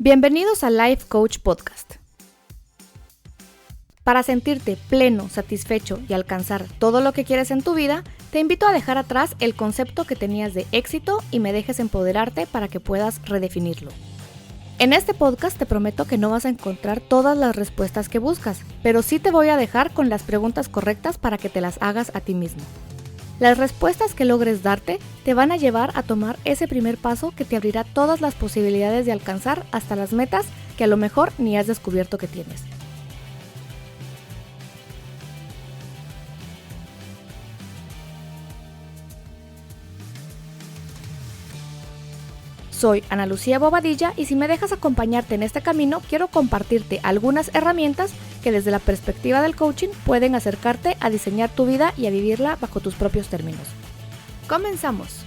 Bienvenidos a Life Coach Podcast. Para sentirte pleno, satisfecho y alcanzar todo lo que quieres en tu vida, te invito a dejar atrás el concepto que tenías de éxito y me dejes empoderarte para que puedas redefinirlo. En este podcast te prometo que no vas a encontrar todas las respuestas que buscas, pero sí te voy a dejar con las preguntas correctas para que te las hagas a ti mismo. Las respuestas que logres darte te van a llevar a tomar ese primer paso que te abrirá todas las posibilidades de alcanzar hasta las metas que a lo mejor ni has descubierto que tienes. Soy Ana Lucía Bobadilla y si me dejas acompañarte en este camino, quiero compartirte algunas herramientas que desde la perspectiva del coaching pueden acercarte a diseñar tu vida y a vivirla bajo tus propios términos. ¡Comenzamos!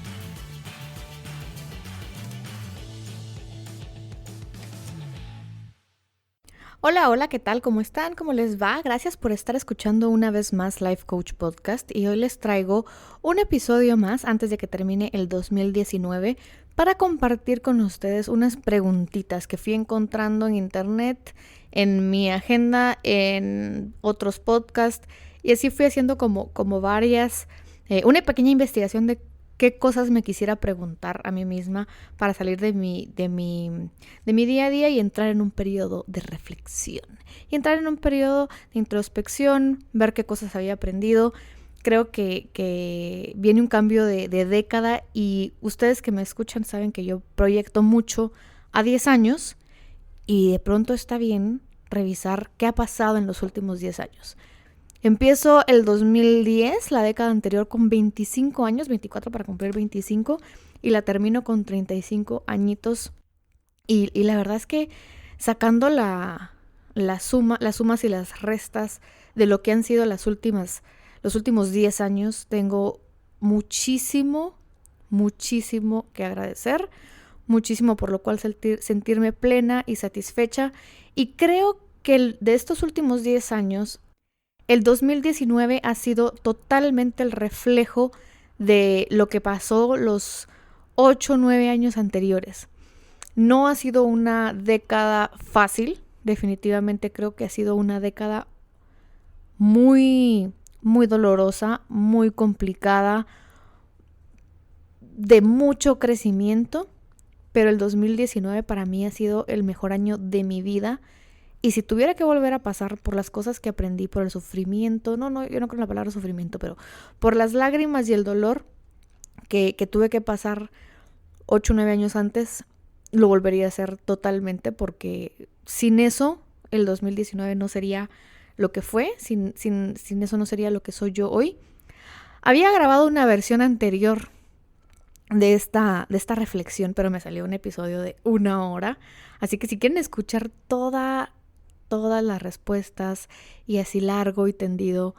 Hola, ¿qué tal? ¿Cómo están? ¿Cómo les va? Gracias por estar escuchando una vez más Life Coach Podcast y hoy les traigo un episodio más antes de que termine el 2019 para compartir con ustedes unas preguntitas que fui encontrando en internet, en mi agenda, en otros podcasts y así fui haciendo como varias, una pequeña investigación de qué cosas me quisiera preguntar a mí misma para salir de mi día a día y entrar en un periodo de reflexión. Y entrar en un periodo de introspección, ver qué cosas había aprendido. Creo que viene un cambio de década y ustedes que me escuchan saben que yo proyecto mucho a 10 años y de pronto está bien revisar qué ha pasado en los últimos 10 años. Empiezo el 2010, la década anterior, con 25 años, 24 para cumplir 25, y la termino con 35 añitos. Y la verdad es que sacando las sumas y las restas de lo que han sido los últimos 10 años, tengo muchísimo que agradecer, muchísimo por lo cual sentirme plena y satisfecha. Y creo que de estos últimos 10 años, el 2019 ha sido totalmente el reflejo de lo que pasó los 8 o 9 años anteriores. No ha sido una década fácil, definitivamente creo que ha sido una década muy dolorosa, muy complicada, de mucho crecimiento, pero el 2019 para mí ha sido el mejor año de mi vida. Y si tuviera que volver a pasar por las cosas que aprendí, por el sufrimiento, yo no creo en la palabra sufrimiento, pero por las lágrimas y el dolor que tuve que pasar 8 o 9 años antes, lo volvería a hacer totalmente, porque sin eso el 2019 no sería lo que fue, sin eso no sería lo que soy yo hoy. Había grabado una versión anterior de esta reflexión, pero me salió un episodio de 1 hora, así que si quieren escuchar todas las respuestas y así largo y tendido,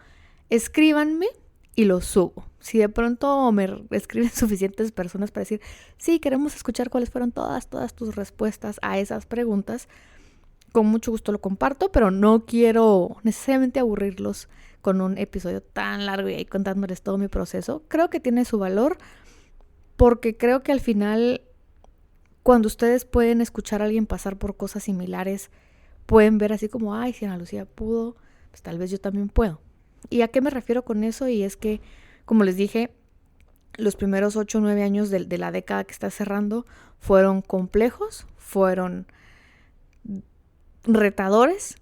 escríbanme y lo subo. Si de pronto me escriben suficientes personas para decir, sí, queremos escuchar cuáles fueron todas tus respuestas a esas preguntas, con mucho gusto lo comparto, pero no quiero necesariamente aburrirlos con un episodio tan largo y ahí contándoles todo mi proceso. Creo que tiene su valor porque creo que al final, cuando ustedes pueden escuchar a alguien pasar por cosas similares, pueden ver así como, ay, si Ana Lucía pudo, pues tal vez yo también puedo. ¿Y a qué me refiero con eso? Y es que, como les dije, los primeros 8 o 9 años de la década que está cerrando fueron complejos, fueron retadores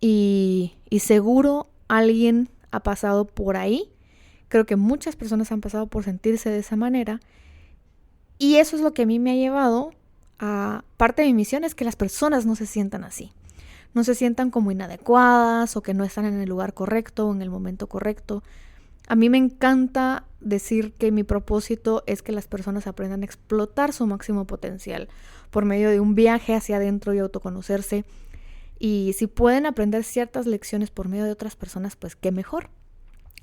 y seguro alguien ha pasado por ahí. Creo que muchas personas han pasado por sentirse de esa manera y eso es lo que a mí me ha llevado a parte de mi misión, es que las personas no se sientan así. No se sientan como inadecuadas o que no están en el lugar correcto o en el momento correcto. A mí me encanta decir que mi propósito es que las personas aprendan a explotar su máximo potencial por medio de un viaje hacia adentro y autoconocerse. Y si pueden aprender ciertas lecciones por medio de otras personas, pues qué mejor.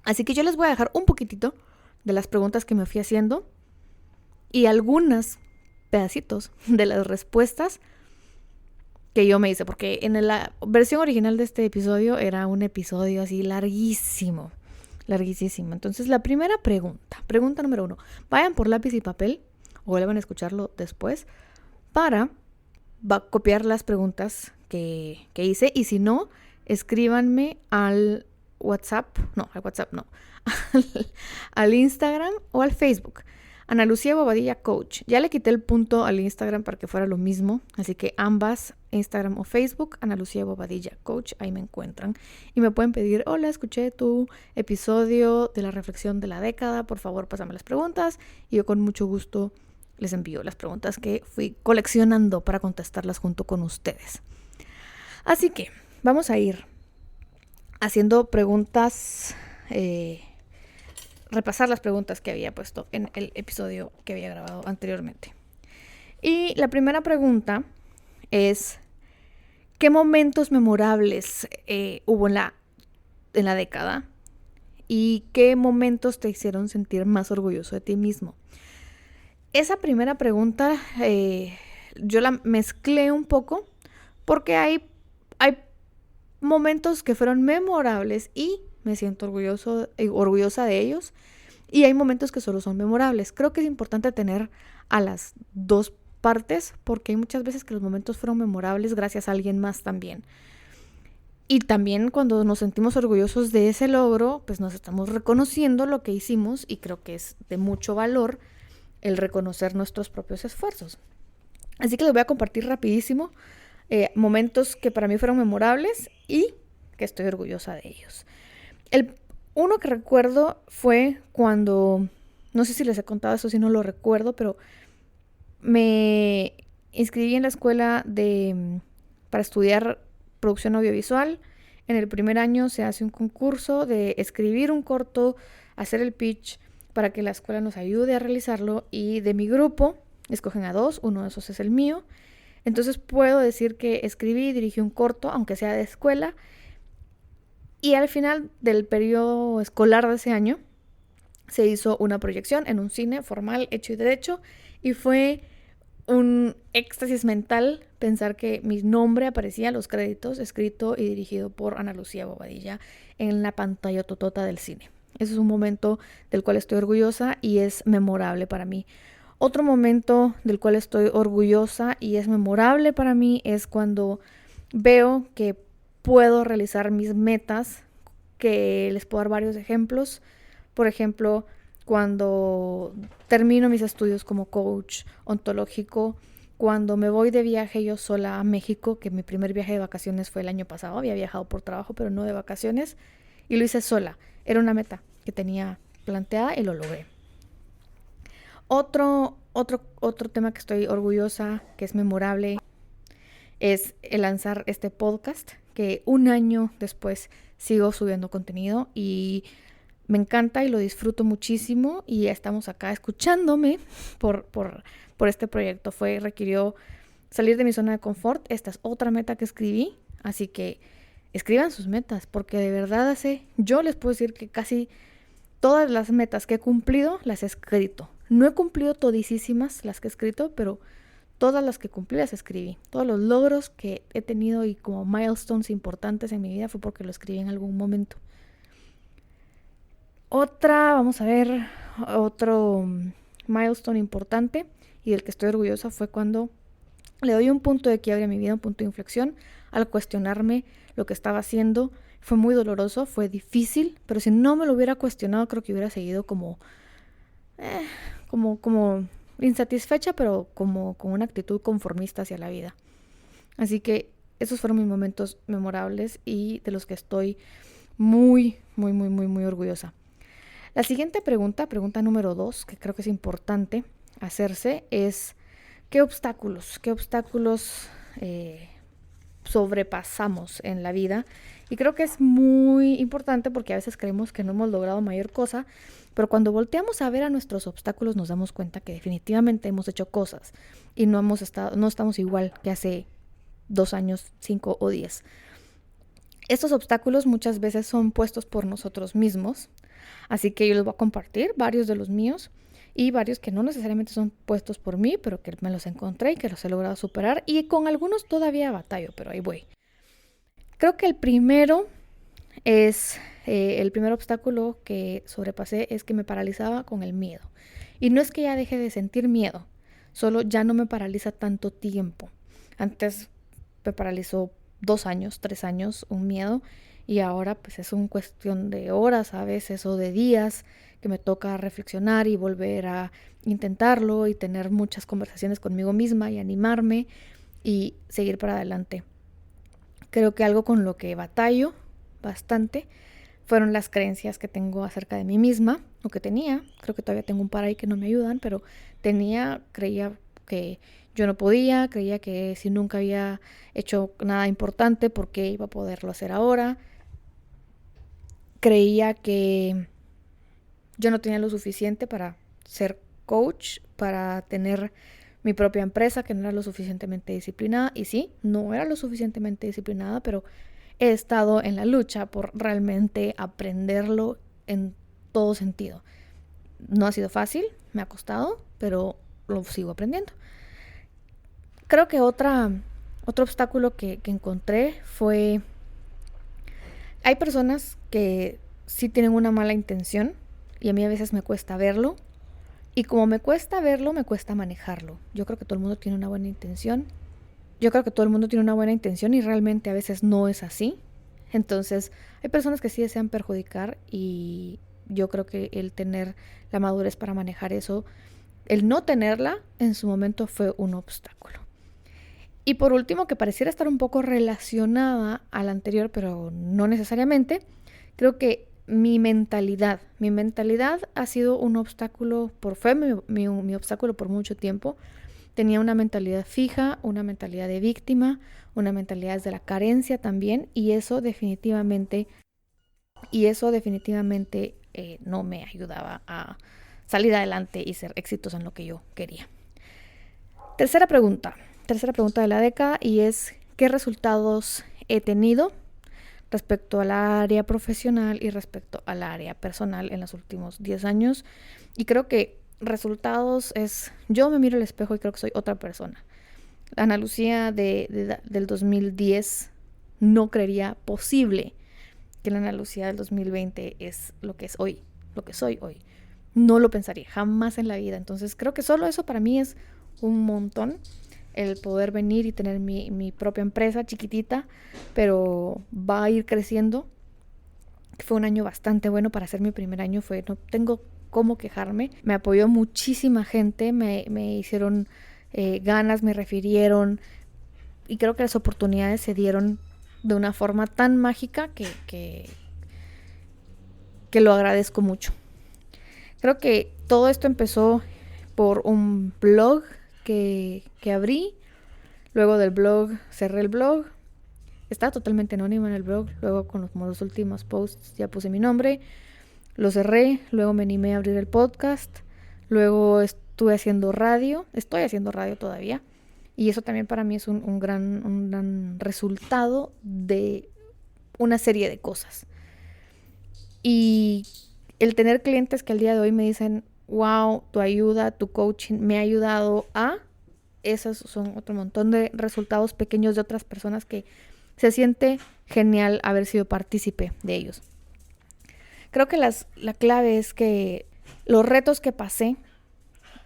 Así que yo les voy a dejar un poquitito de las preguntas que me fui haciendo y algunos pedacitos de las respuestas que yo me hice, porque en la versión original de este episodio era un episodio así larguísimo. Entonces la primera pregunta número 1, vayan por lápiz y papel o vuelvan a escucharlo después para va a copiar las preguntas que hice, y si no, escríbanme al WhatsApp, al Instagram o al Facebook. Ana Lucía Bobadilla Coach. Ya le quité el punto al Instagram para que fuera lo mismo, así que ambas, Instagram o Facebook, Ana Lucía Bobadilla Coach, ahí me encuentran. Y me pueden pedir, hola, escuché tu episodio de la reflexión de la década, por favor pásame las preguntas, y yo con mucho gusto les envío las preguntas que fui coleccionando para contestarlas junto con ustedes. Así que vamos a ir haciendo preguntas, repasar las preguntas que había puesto en el episodio que había grabado anteriormente. Y la primera pregunta es, ¿qué momentos memorables hubo en la década? ¿Y qué momentos te hicieron sentir más orgulloso de ti mismo? Esa primera pregunta yo la mezclé un poco porque hay momentos que fueron memorables y me siento orgullosa de ellos, y hay momentos que solo son memorables. Creo que es importante tener a las dos partes, porque hay muchas veces que los momentos fueron memorables gracias a alguien más también. Y también cuando nos sentimos orgullosos de ese logro, pues nos estamos reconociendo lo que hicimos, y creo que es de mucho valor el reconocer nuestros propios esfuerzos. Así que les voy a compartir rapidísimo momentos que para mí fueron memorables y que estoy orgullosa de ellos. Uno que recuerdo fue cuando, no sé si les he contado eso, si no lo recuerdo, pero me inscribí en la escuela para estudiar producción audiovisual. En el primer año se hace un concurso de escribir un corto, hacer el pitch para que la escuela nos ayude a realizarlo, y de mi grupo escogen a 2, uno de esos es el mío. Entonces puedo decir que escribí y dirigí un corto, aunque sea de escuela, y al final del periodo escolar de ese año se hizo una proyección en un cine formal, hecho y derecho, y fue un éxtasis mental pensar que mi nombre aparecía en los créditos, escrito y dirigido por Ana Lucía Bobadilla, en la pantalla totota del cine. Ese es un momento del cual estoy orgullosa y es memorable para mí. Otro momento del cual estoy orgullosa y es memorable para mí es cuando veo que puedo realizar mis metas, que les puedo dar varios ejemplos. Por ejemplo, cuando termino mis estudios como coach ontológico, cuando me voy de viaje yo sola a México, que mi primer viaje de vacaciones fue el año pasado, había viajado por trabajo, pero no de vacaciones, y lo hice sola. Era una meta que tenía planteada y lo logré. Otro tema que estoy orgullosa, que es memorable, es el lanzar este podcast, que un año después sigo subiendo contenido y me encanta y lo disfruto muchísimo, y ya estamos acá escuchándome por este proyecto. Requirió salir de mi zona de confort. Esta es otra meta que escribí, así que escriban sus metas, porque de verdad yo les puedo decir que casi todas las metas que he cumplido las he escrito. No he cumplido todisísimas las que he escrito, pero todas las que cumplí las escribí. Todos los logros que he tenido y como milestones importantes en mi vida fue porque lo escribí en algún momento. Otro milestone importante y del que estoy orgullosa fue cuando le doy un punto de quiebre a mi vida, un punto de inflexión, al cuestionarme lo que estaba haciendo. Fue muy doloroso, fue difícil, pero si no me lo hubiera cuestionado, creo que hubiera seguido como insatisfecha, pero como con una actitud conformista hacia la vida. Así que esos fueron mis momentos memorables y de los que estoy muy, muy, muy, muy, muy orgullosa. La siguiente pregunta número 2, que creo que es importante hacerse, es ¿qué obstáculos sobrepasamos en la vida? Y creo que es muy importante porque a veces creemos que no hemos logrado mayor cosa, pero cuando volteamos a ver a nuestros obstáculos nos damos cuenta que definitivamente hemos hecho cosas y no estamos igual que hace 2 años, 5 o 10. Estos obstáculos muchas veces son puestos por nosotros mismos, así que yo les voy a compartir varios de los míos y varios que no necesariamente son puestos por mí, pero que me los encontré y que los he logrado superar, y con algunos todavía batallo, pero ahí voy. Creo que el primer obstáculo que sobrepasé es que me paralizaba con el miedo. Y no es que ya deje de sentir miedo, solo ya no me paraliza tanto tiempo. Antes me paralizó 2 años, 3 años, un miedo. Y ahora pues es una cuestión de horas a veces o de días que me toca reflexionar y volver a intentarlo y tener muchas conversaciones conmigo misma y animarme y seguir para adelante. Creo que algo con lo que batallo bastante fueron las creencias que tengo acerca de mí misma, o que tenía. Creo que todavía tengo un par ahí que no me ayudan, pero creía que yo no podía, creía que si nunca había hecho nada importante, ¿por qué iba a poderlo hacer ahora? Creía que yo no tenía lo suficiente para ser coach, para tener mi propia empresa, que no era lo suficientemente disciplinada. Y sí, no era lo suficientemente disciplinada, pero he estado en la lucha por realmente aprenderlo en todo sentido. No ha sido fácil, me ha costado, pero lo sigo aprendiendo. Creo que otro obstáculo que encontré fue... Hay personas que sí tienen una mala intención y a mí a veces me cuesta verlo. Y como me cuesta verlo, me cuesta manejarlo. Yo creo que todo el mundo tiene una buena intención. Y realmente a veces no es así. Entonces, hay personas que sí desean perjudicar y yo creo que el tener la madurez para manejar eso, el no tenerla en su momento fue un obstáculo. Y por último, que pareciera estar un poco relacionada a la anterior, pero no necesariamente, creo que mi mentalidad ha sido un obstáculo, fue mi obstáculo por mucho tiempo. Tenía una mentalidad fija, una mentalidad de víctima, una mentalidad desde la carencia también, y eso definitivamente no me ayudaba a salir adelante y ser exitosa en lo que yo quería. Tercera pregunta de la década, y es: ¿qué resultados he tenido respecto al área profesional y respecto al área personal en los últimos 10 años? Y creo que resultados es, yo me miro al espejo y creo que soy otra persona. La Ana Lucía del 2010 no creería posible que la Ana Lucía del 2020 es lo que es hoy, lo que soy hoy. No lo pensaría, jamás en la vida. Entonces creo que solo eso para mí es un montón. El poder venir y tener mi propia empresa chiquitita, pero va a ir creciendo. Fue un año bastante bueno para ser mi primer año. No tengo cómo quejarme. Me apoyó muchísima gente, me hicieron ganas, me refirieron, y creo que las oportunidades se dieron de una forma tan mágica que lo agradezco mucho. Creo que todo esto empezó por un blog que abrí. Luego del blog cerré el blog. Estaba totalmente anónima en el blog. Luego con los últimos posts ya puse mi nombre. Lo cerré. Luego me animé a abrir el podcast. Luego estuve haciendo radio. Estoy haciendo radio todavía. Y eso también para mí es un gran resultado de una serie de cosas. Y el tener clientes que al día de hoy me dicen: wow, tu ayuda, tu coaching me ha ayudado a... Esos son otro montón de resultados pequeños de otras personas que se siente genial haber sido partícipe de ellos. Creo que la clave es que los retos que pasé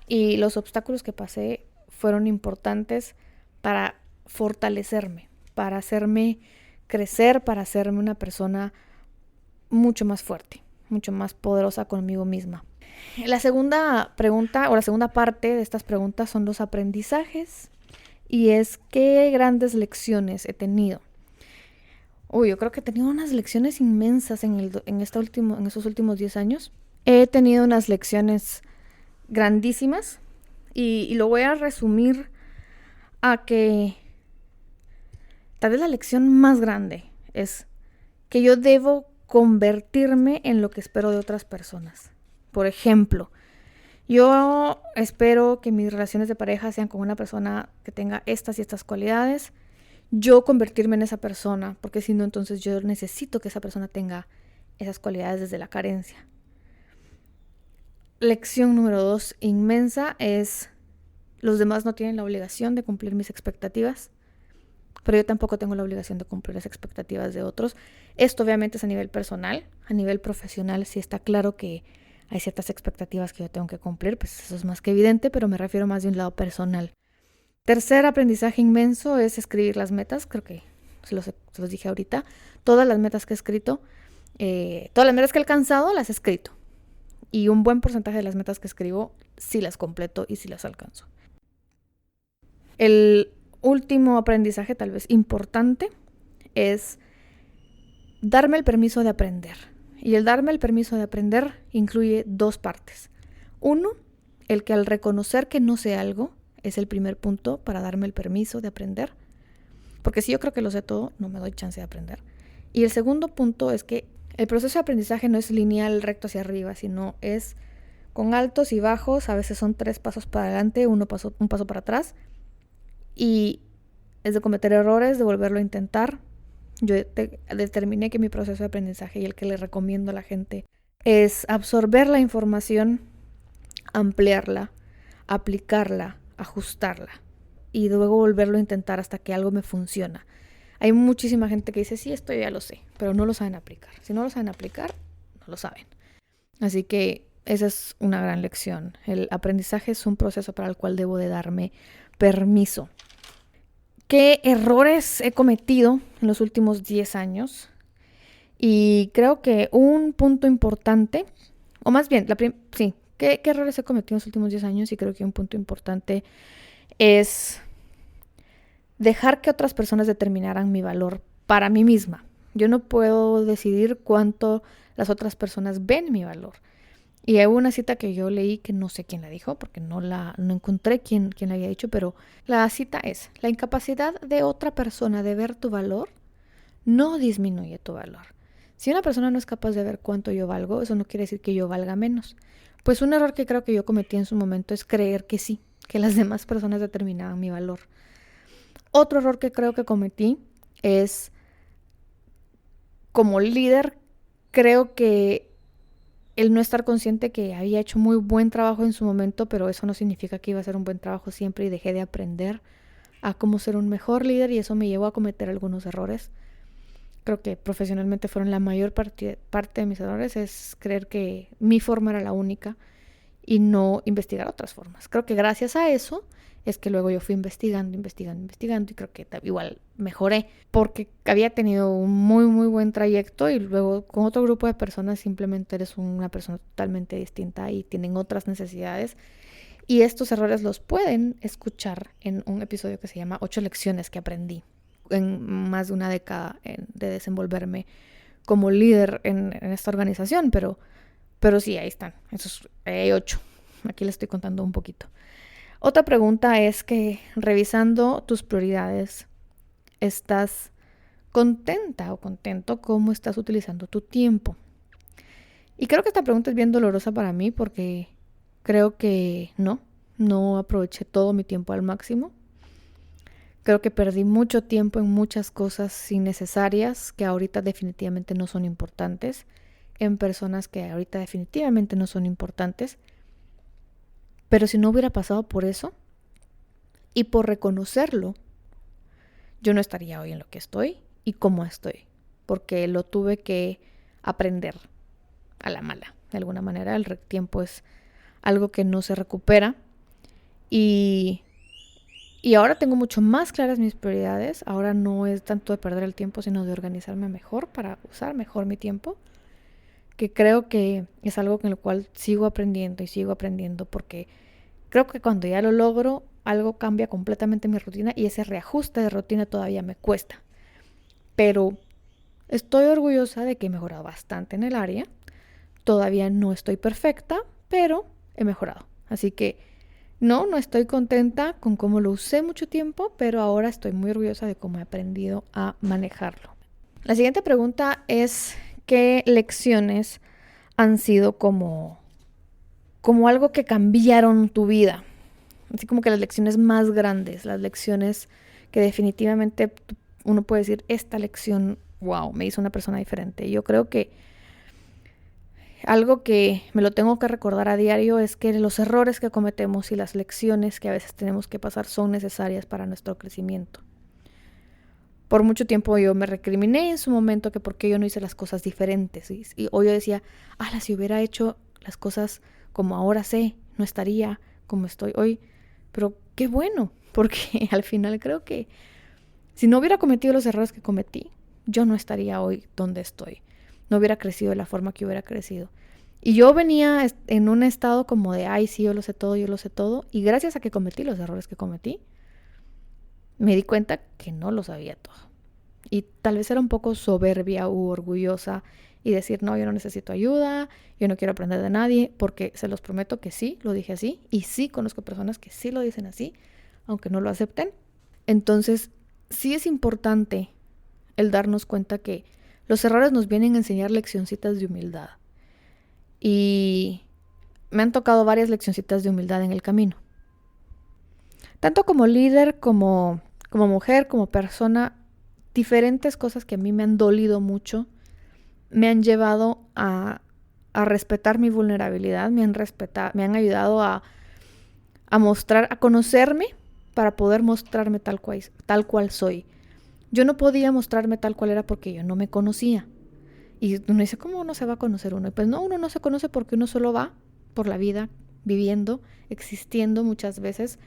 y los obstáculos que pasé fueron importantes para fortalecerme, para hacerme crecer, para hacerme una persona mucho más fuerte, mucho más poderosa conmigo misma. La segunda pregunta, o la segunda parte de estas preguntas, son los aprendizajes, y es: ¿qué grandes lecciones he tenido? Yo creo que he tenido unas lecciones inmensas en estos últimos 10 años. He tenido unas lecciones grandísimas, y lo voy a resumir a que tal vez la lección más grande es que yo debo convertirme en lo que espero de otras personas. Por ejemplo, yo espero que mis relaciones de pareja sean con una persona que tenga estas y estas cualidades. Yo convertirme en esa persona, porque si no, entonces yo necesito que esa persona tenga esas cualidades desde la carencia. Lección número 2, inmensa, es: los demás no tienen la obligación de cumplir mis expectativas, pero yo tampoco tengo la obligación de cumplir las expectativas de otros. Esto obviamente es a nivel personal. A nivel profesional sí está claro que hay ciertas expectativas que yo tengo que cumplir, pues eso es más que evidente, pero me refiero más de un lado personal. Tercer aprendizaje inmenso es escribir las metas. Creo que se los dije ahorita. Todas las metas que he escrito, todas las metas que he alcanzado, las he escrito. Y un buen porcentaje de las metas que escribo, sí las completo y sí las alcanzo. El último aprendizaje, tal vez importante, es darme el permiso de aprender. Y el darme el permiso de aprender incluye dos partes. Uno, el que al reconocer que no sé algo, es el primer punto para darme el permiso de aprender. Porque si yo creo que lo sé todo, no me doy chance de aprender. Y el segundo punto es que el proceso de aprendizaje no es lineal, recto hacia arriba, sino es con altos y bajos. A veces son 3 pasos para adelante, un paso para atrás. Y es de cometer errores, de volverlo a intentar. Yo determiné que mi proceso de aprendizaje y el que le recomiendo a la gente es absorber la información, ampliarla, aplicarla, ajustarla y luego volverlo a intentar hasta que algo me funciona. Hay muchísima gente que dice, sí, esto ya lo sé, pero no lo saben aplicar. Si no lo saben aplicar, no lo saben. Así que esa es una gran lección. El aprendizaje es un proceso para el cual debo de darme permiso. ¿Qué errores he cometido en los últimos 10 años? Y creo que un punto importante, o más bien, ¿qué errores he cometido en los últimos 10 años? Y creo que un punto importante es dejar que otras personas determinaran mi valor para mí misma. Yo no puedo decidir cuánto las otras personas ven mi valor. Y hay una cita que yo leí que no sé quién la dijo, porque no encontré quién la había dicho, pero la cita es: la incapacidad de otra persona de ver tu valor no disminuye tu valor. Si una persona no es capaz de ver cuánto yo valgo, eso no quiere decir que yo valga menos. Pues un error que creo que yo cometí en su momento es creer que sí, que las demás personas determinaban mi valor. Otro error que creo que cometí es, como líder, creo que el no estar consciente que había hecho muy buen trabajo en su momento, pero eso no significa que iba a ser un buen trabajo siempre, y dejé de aprender a cómo ser un mejor líder y eso me llevó a cometer algunos errores. Creo que profesionalmente fueron la mayor parte de mis errores, es creer que mi forma era la única y no investigar otras formas. Creo que gracias a eso es que luego yo fui investigando y creo que igual mejoré porque había tenido un muy muy buen trayecto y luego con otro grupo de personas simplemente eres una persona totalmente distinta y tienen otras necesidades, y estos errores los pueden escuchar en un episodio que se llama 8 lecciones que aprendí en más de una década de desenvolverme como líder en esta organización, pero sí, ahí están, hay 8. Aquí les estoy contando un poquito. Otra pregunta es que, revisando tus prioridades, ¿estás contenta o contento cómo estás utilizando tu tiempo? Y creo que esta pregunta es bien dolorosa para mí porque creo que no aproveché todo mi tiempo al máximo. Creo que perdí mucho tiempo en muchas cosas innecesarias que ahorita definitivamente no son importantes, en personas que ahorita definitivamente no son importantes. Pero si no hubiera pasado por eso y por reconocerlo, yo no estaría hoy en lo que estoy y cómo estoy, porque lo tuve que aprender a la mala. De alguna manera, el tiempo es algo que no se recupera y ahora tengo mucho más claras mis prioridades. Ahora no es tanto de perder el tiempo, sino de organizarme mejor para usar mejor mi tiempo, que creo que es algo en lo cual sigo aprendiendo porque creo que cuando ya lo logro, algo cambia completamente mi rutina y ese reajuste de rutina todavía me cuesta. Pero estoy orgullosa de que he mejorado bastante en el área. Todavía no estoy perfecta, pero he mejorado. Así que no estoy contenta con cómo lo usé mucho tiempo, pero ahora estoy muy orgullosa de cómo he aprendido a manejarlo. La siguiente pregunta es: ¿qué lecciones han sido como algo que cambiaron tu vida? Así como que las lecciones más grandes, las lecciones que definitivamente uno puede decir, esta lección, wow, me hizo una persona diferente. Yo creo que algo que me lo tengo que recordar a diario es que los errores que cometemos y las lecciones que a veces tenemos que pasar son necesarias para nuestro crecimiento. Por mucho tiempo yo me recriminé en su momento que por qué yo no hice las cosas diferentes. Y hoy yo decía, si hubiera hecho las cosas como ahora sé, no estaría como estoy hoy. Pero qué bueno, porque al final creo que si no hubiera cometido los errores que cometí, yo no estaría hoy donde estoy. No hubiera crecido de la forma que hubiera crecido. Y yo venía en un estado como de, ay, sí, yo lo sé todo, yo lo sé todo. Y gracias a que cometí los errores que cometí, me di cuenta que no lo sabía todo. Y tal vez era un poco soberbia u orgullosa y decir, no, yo no necesito ayuda, yo no quiero aprender de nadie, porque se los prometo que sí, lo dije así. Y sí, conozco personas que sí lo dicen así, aunque no lo acepten. Entonces, sí es importante el darnos cuenta que los errores nos vienen a enseñar leccioncitas de humildad. Y me han tocado varias leccioncitas de humildad en el camino. Tanto como líder, como mujer, como persona, diferentes cosas que a mí me han dolido mucho me han llevado a respetar mi vulnerabilidad, me han ayudado a mostrar, a conocerme para poder mostrarme tal cual soy. Yo no podía mostrarme tal cual era porque yo no me conocía. Y uno dice, ¿cómo uno se va a conocer uno? Y pues no, uno no se conoce porque uno solo va por la vida, viviendo, existiendo muchas veces.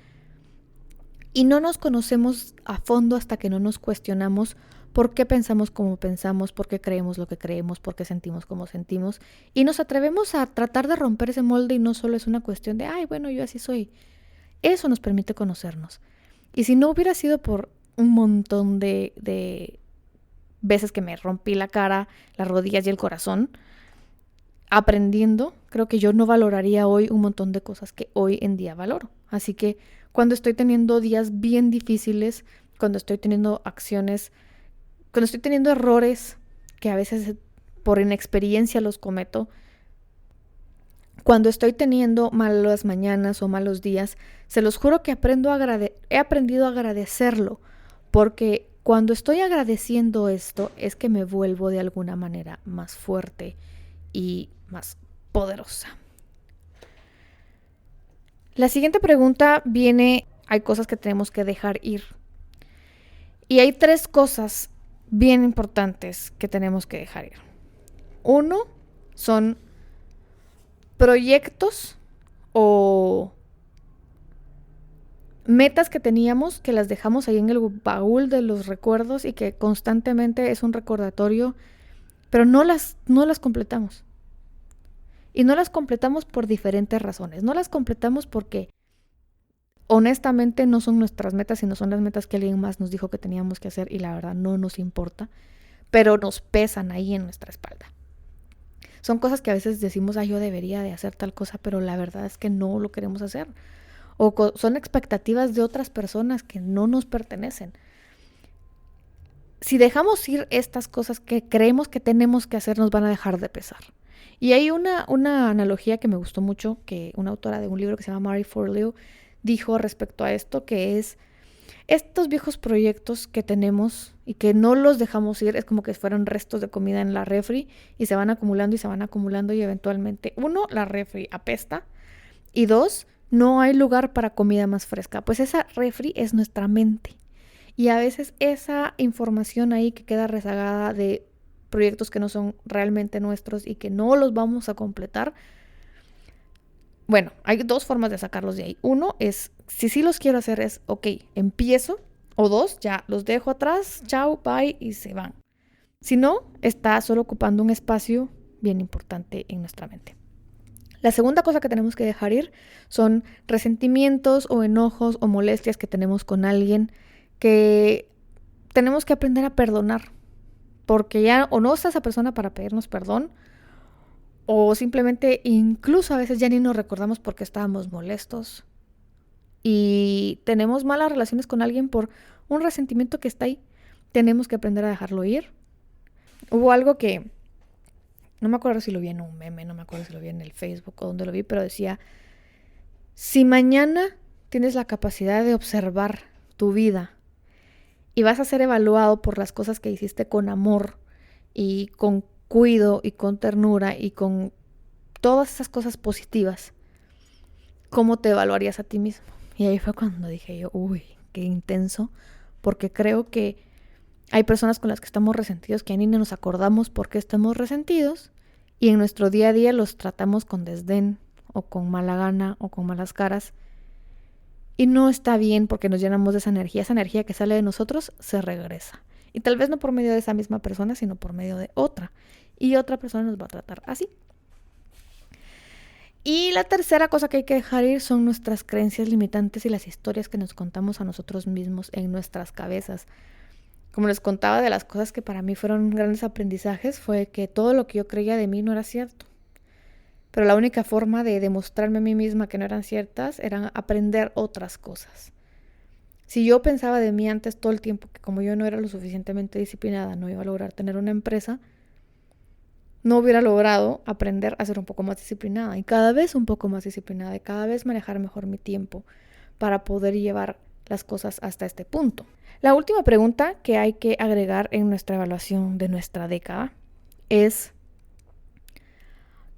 Y no nos conocemos a fondo hasta que no nos cuestionamos por qué pensamos como pensamos, por qué creemos lo que creemos, por qué sentimos como sentimos. Y nos atrevemos a tratar de romper ese molde y no solo es una cuestión de, ay, bueno, yo así soy. Eso nos permite conocernos. Y si no hubiera sido por un montón de veces que me rompí la cara, las rodillas y el corazón, aprendiendo, creo que yo no valoraría hoy un montón de cosas que hoy en día valoro. Así que cuando estoy teniendo días bien difíciles, cuando estoy teniendo cuando estoy teniendo errores que a veces por inexperiencia los cometo, cuando estoy teniendo malas mañanas o malos días, se los juro que he aprendido a agradecerlo, porque cuando estoy agradeciendo esto es que me vuelvo de alguna manera más fuerte y más poderosa. La siguiente pregunta viene, hay cosas que tenemos que dejar ir. Y hay 3 cosas bien importantes que tenemos que dejar ir. 1 son proyectos o metas que teníamos que las dejamos ahí en el baúl de los recuerdos y que constantemente es un recordatorio, pero no las completamos. Y no las completamos por diferentes razones. No las completamos porque honestamente no son nuestras metas, sino son las metas que alguien más nos dijo que teníamos que hacer y la verdad no nos importa, pero nos pesan ahí en nuestra espalda. Son cosas que a veces decimos, yo debería de hacer tal cosa, pero la verdad es que no lo queremos hacer. O son expectativas de otras personas que no nos pertenecen. Si dejamos ir estas cosas que creemos que tenemos que hacer, nos van a dejar de pesar. Y hay una analogía que me gustó mucho, que una autora de un libro que se llama Marie Forleo dijo respecto a esto, que es estos viejos proyectos que tenemos y que no los dejamos ir, es como que fueran restos de comida en la refri y se van acumulando y se van acumulando y eventualmente, 1, la refri apesta y 2, no hay lugar para comida más fresca. Pues esa refri es nuestra mente. Y a veces esa información ahí que queda rezagada de proyectos que no son realmente nuestros y que no los vamos a completar. Bueno, hay 2 formas de sacarlos de ahí. 1 es, si sí los quiero hacer es, ok, empiezo. O 2, ya los dejo atrás, chao, bye y se van. Si no, está solo ocupando un espacio bien importante en nuestra mente. La segunda cosa que tenemos que dejar ir son resentimientos o enojos o molestias que tenemos con alguien que tenemos que aprender a perdonar. Porque ya o no está esa persona para pedirnos perdón o simplemente incluso a veces ya ni nos recordamos por qué estábamos molestos. Y tenemos malas relaciones con alguien por un resentimiento que está ahí. Tenemos que aprender a dejarlo ir. Hubo algo que no me acuerdo si lo vi en un meme, no me acuerdo si lo vi en el Facebook o donde lo vi, pero decía, si mañana tienes la capacidad de observar tu vida y vas a ser evaluado por las cosas que hiciste con amor y con cuido y con ternura y con todas esas cosas positivas, ¿cómo te evaluarías a ti mismo? Y ahí fue cuando dije yo, uy, qué intenso, porque creo que hay personas con las que estamos resentidos que ni nos acordamos por qué estamos resentidos y en nuestro día a día los tratamos con desdén o con mala gana o con malas caras Y no está bien porque nos llenamos de esa energía que sale de nosotros se regresa. Y tal vez no por medio de esa misma persona, sino por medio de otra. Y otra persona nos va a tratar así. Y la tercera cosa que hay que dejar ir son nuestras creencias limitantes y las historias que nos contamos a nosotros mismos en nuestras cabezas. Como les contaba, de las cosas que para mí fueron grandes aprendizajes fue que todo lo que yo creía de mí no era cierto. Pero la única forma de demostrarme a mí misma que no eran ciertas era aprender otras cosas. Si yo pensaba de mí antes todo el tiempo que como yo no era lo suficientemente disciplinada, no iba a lograr tener una empresa, no hubiera logrado aprender a ser un poco más disciplinada y cada vez un poco más disciplinada y cada vez manejar mejor mi tiempo para poder llevar las cosas hasta este punto. La última pregunta que hay que agregar en nuestra evaluación de nuestra década es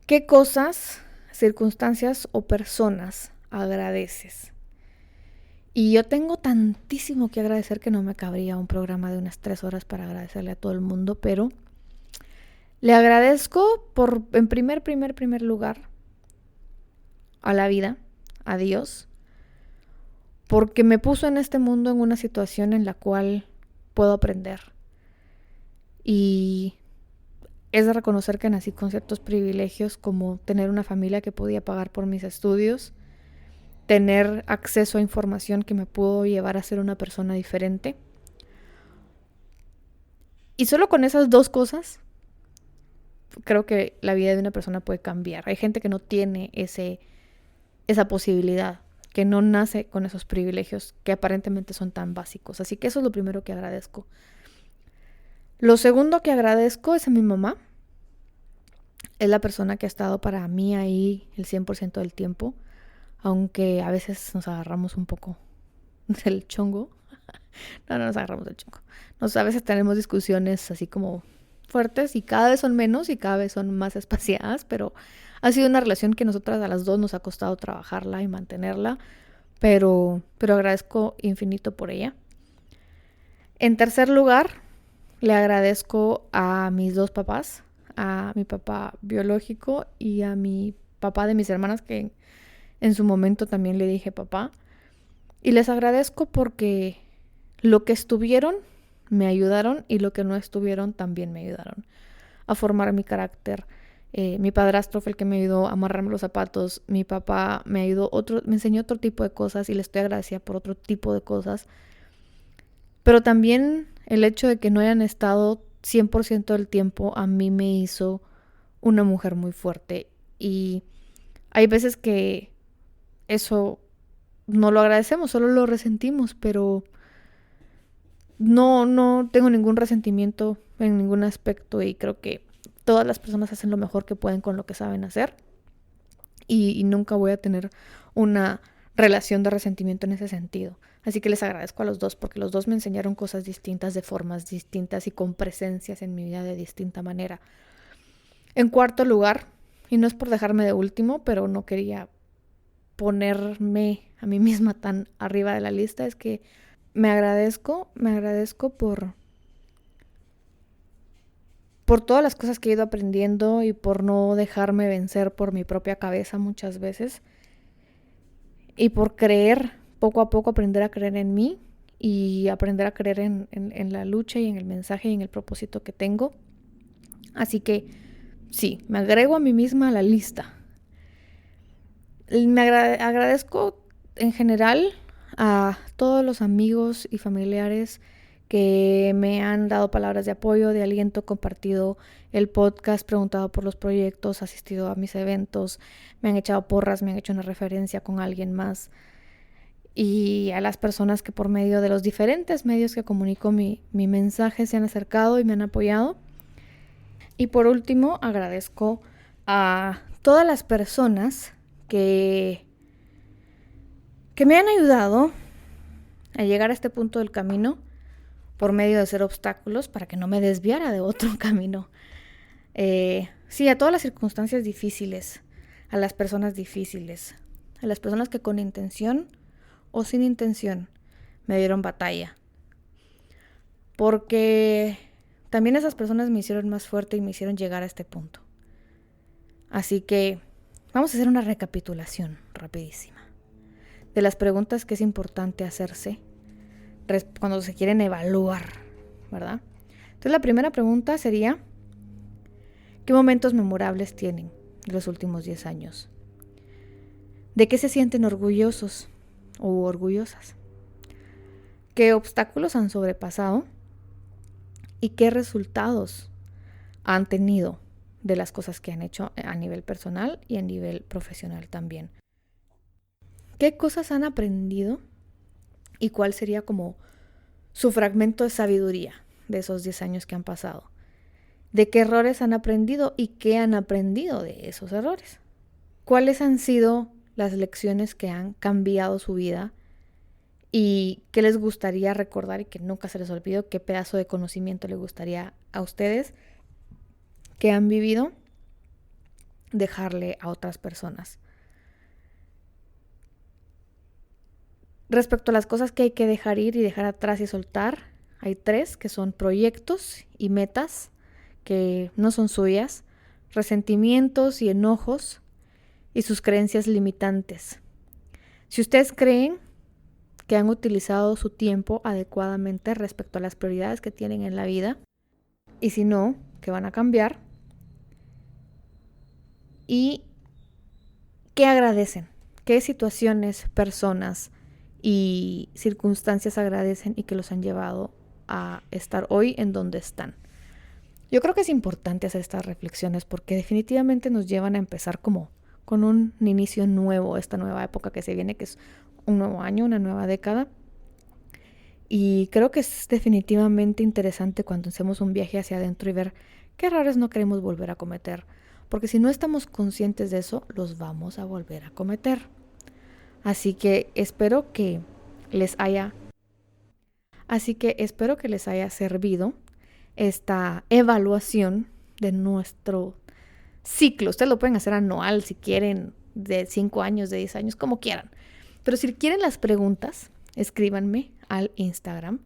¿qué cosas, circunstancias o personas agradeces? Y yo tengo tantísimo que agradecer que no me cabría un programa de unas 3 horas para agradecerle a todo el mundo, pero le agradezco en primer lugar a la vida, a Dios, porque me puso en este mundo en una situación en la cual puedo aprender. Y es de reconocer que nací con ciertos privilegios como tener una familia que podía pagar por mis estudios, tener acceso a información que me pudo llevar a ser una persona diferente. Y solo con esas dos cosas, creo que la vida de una persona puede cambiar. Hay gente que no tiene esa posibilidad, que no nace con esos privilegios que aparentemente son tan básicos. Así que eso es lo primero que agradezco. Lo segundo que agradezco es a mi mamá. Es la persona que ha estado para mí ahí el 100% del tiempo. Aunque a veces nos agarramos un poco del chongo. No nos agarramos del chongo. A veces tenemos discusiones así como fuertes y cada vez son menos y cada vez son más espaciadas, pero ha sido una relación que nosotras a las dos nos ha costado trabajarla y mantenerla, pero agradezco infinito por ella. En tercer lugar, le agradezco a mis dos papás, a mi papá biológico y a mi papá de mis hermanas, que en su momento también le dije papá. Y les agradezco porque lo que estuvieron me ayudaron y lo que no estuvieron también me ayudaron a formar mi carácter. Mi padrastro fue el que me ayudó a amarrarme los zapatos. Mi papá me enseñó otro tipo de cosas y le estoy agradecida por otro tipo de cosas. Pero también el hecho de que no hayan estado 100% del tiempo a mí me hizo una mujer muy fuerte. Y hay veces que eso no lo agradecemos, solo lo resentimos, pero no tengo ningún resentimiento en ningún aspecto y creo que todas las personas hacen lo mejor que pueden con lo que saben hacer y nunca voy a tener una relación de resentimiento en ese sentido. Así que les agradezco a los dos porque los dos me enseñaron cosas distintas de formas distintas y con presencias en mi vida de distinta manera. En cuarto lugar, y no es por dejarme de último, pero no quería ponerme a mí misma tan arriba de la lista, es que me agradezco por todas las cosas que he ido aprendiendo y por no dejarme vencer por mi propia cabeza muchas veces y por creer, poco a poco aprender a creer en mí y aprender a creer en la lucha y en el mensaje y en el propósito que tengo. Así que sí, me agrego a mí misma a la lista. Me agradezco en general a todos los amigos y familiares que me han dado palabras de apoyo, de aliento, compartido el podcast, preguntado por los proyectos, asistido a mis eventos, me han echado porras, me han hecho una referencia con alguien más. Y a las personas que por medio de los diferentes medios que comunico mi mensaje se han acercado y me han apoyado. Y por último, agradezco a todas las personas que me han ayudado a llegar a este punto del camino por medio de ser obstáculos para que no me desviara de otro camino. Sí, a todas las circunstancias difíciles, a las personas difíciles, a las personas que con intención o sin intención me dieron batalla. Porque también esas personas me hicieron más fuerte y me hicieron llegar a este punto. Así que vamos a hacer una recapitulación rapidísima. de las preguntas que es importante hacerse cuando se quieren evaluar, ¿verdad? Entonces la primera pregunta sería, ¿qué momentos memorables tienen en los últimos 10 años? ¿De qué se sienten orgullosos o orgullosas? ¿Qué obstáculos han sobrepasado? ¿Y qué resultados han tenido de las cosas que han hecho a nivel personal y a nivel profesional también? ¿Qué cosas han aprendido? ¿Y cuál sería como su fragmento de sabiduría de esos 10 años que han pasado? ¿De qué errores han aprendido y qué han aprendido de esos errores? ¿Cuáles han sido las lecciones que han cambiado su vida y qué les gustaría recordar y que nunca se les olvidó? ¿Qué pedazo de conocimiento les gustaría a ustedes que han vivido dejarle a otras personas? Respecto a las cosas que hay que dejar ir y dejar atrás y soltar, hay 3 que son proyectos y metas que no son suyas, resentimientos y enojos y sus creencias limitantes. Si ustedes creen que han utilizado su tiempo adecuadamente respecto a las prioridades que tienen en la vida, y si no, que van a cambiar, y qué agradecen, qué situaciones, personas y circunstancias agradecen y que los han llevado a estar hoy en donde están. Yo creo que es importante hacer estas reflexiones porque definitivamente nos llevan a empezar como con un inicio nuevo, esta nueva época que se viene, que es un nuevo año, una nueva década. Y creo que es definitivamente interesante cuando hacemos un viaje hacia adentro y ver qué errores no queremos volver a cometer. Porque si no estamos conscientes de eso, los vamos a volver a cometer. Así que espero que les haya servido esta evaluación de nuestro ciclo. Ustedes lo pueden hacer anual si quieren, de 5 años, de 10 años, como quieran. Pero si quieren las preguntas, escríbanme al Instagram,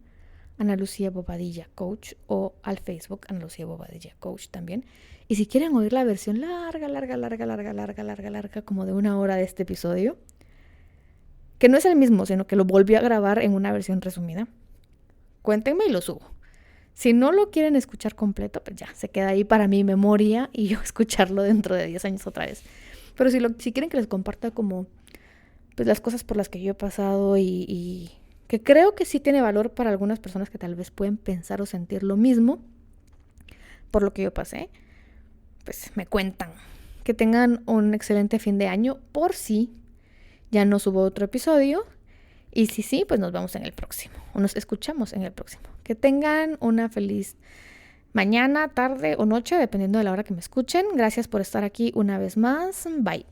Ana Lucía Bobadilla Coach, o al Facebook, Ana Lucía Bobadilla Coach también. Y si quieren oír la versión larga, como de 1 hora de este episodio, que no es el mismo, sino que lo volví a grabar en una versión resumida, cuéntenme y lo subo. Si no lo quieren escuchar completo, pues ya, se queda ahí para mi memoria y yo escucharlo dentro de 10 años otra vez. Pero si quieren que les comparta como pues las cosas por las que yo he pasado y que creo que sí tiene valor para algunas personas que tal vez pueden pensar o sentir lo mismo por lo que yo pasé, pues me cuentan. Que tengan un excelente fin de año, por si ya no subo otro episodio. Y si sí, pues nos vemos en el próximo. O nos escuchamos en el próximo. Que tengan una feliz mañana, tarde o noche, dependiendo de la hora que me escuchen. Gracias por estar aquí una vez más. Bye.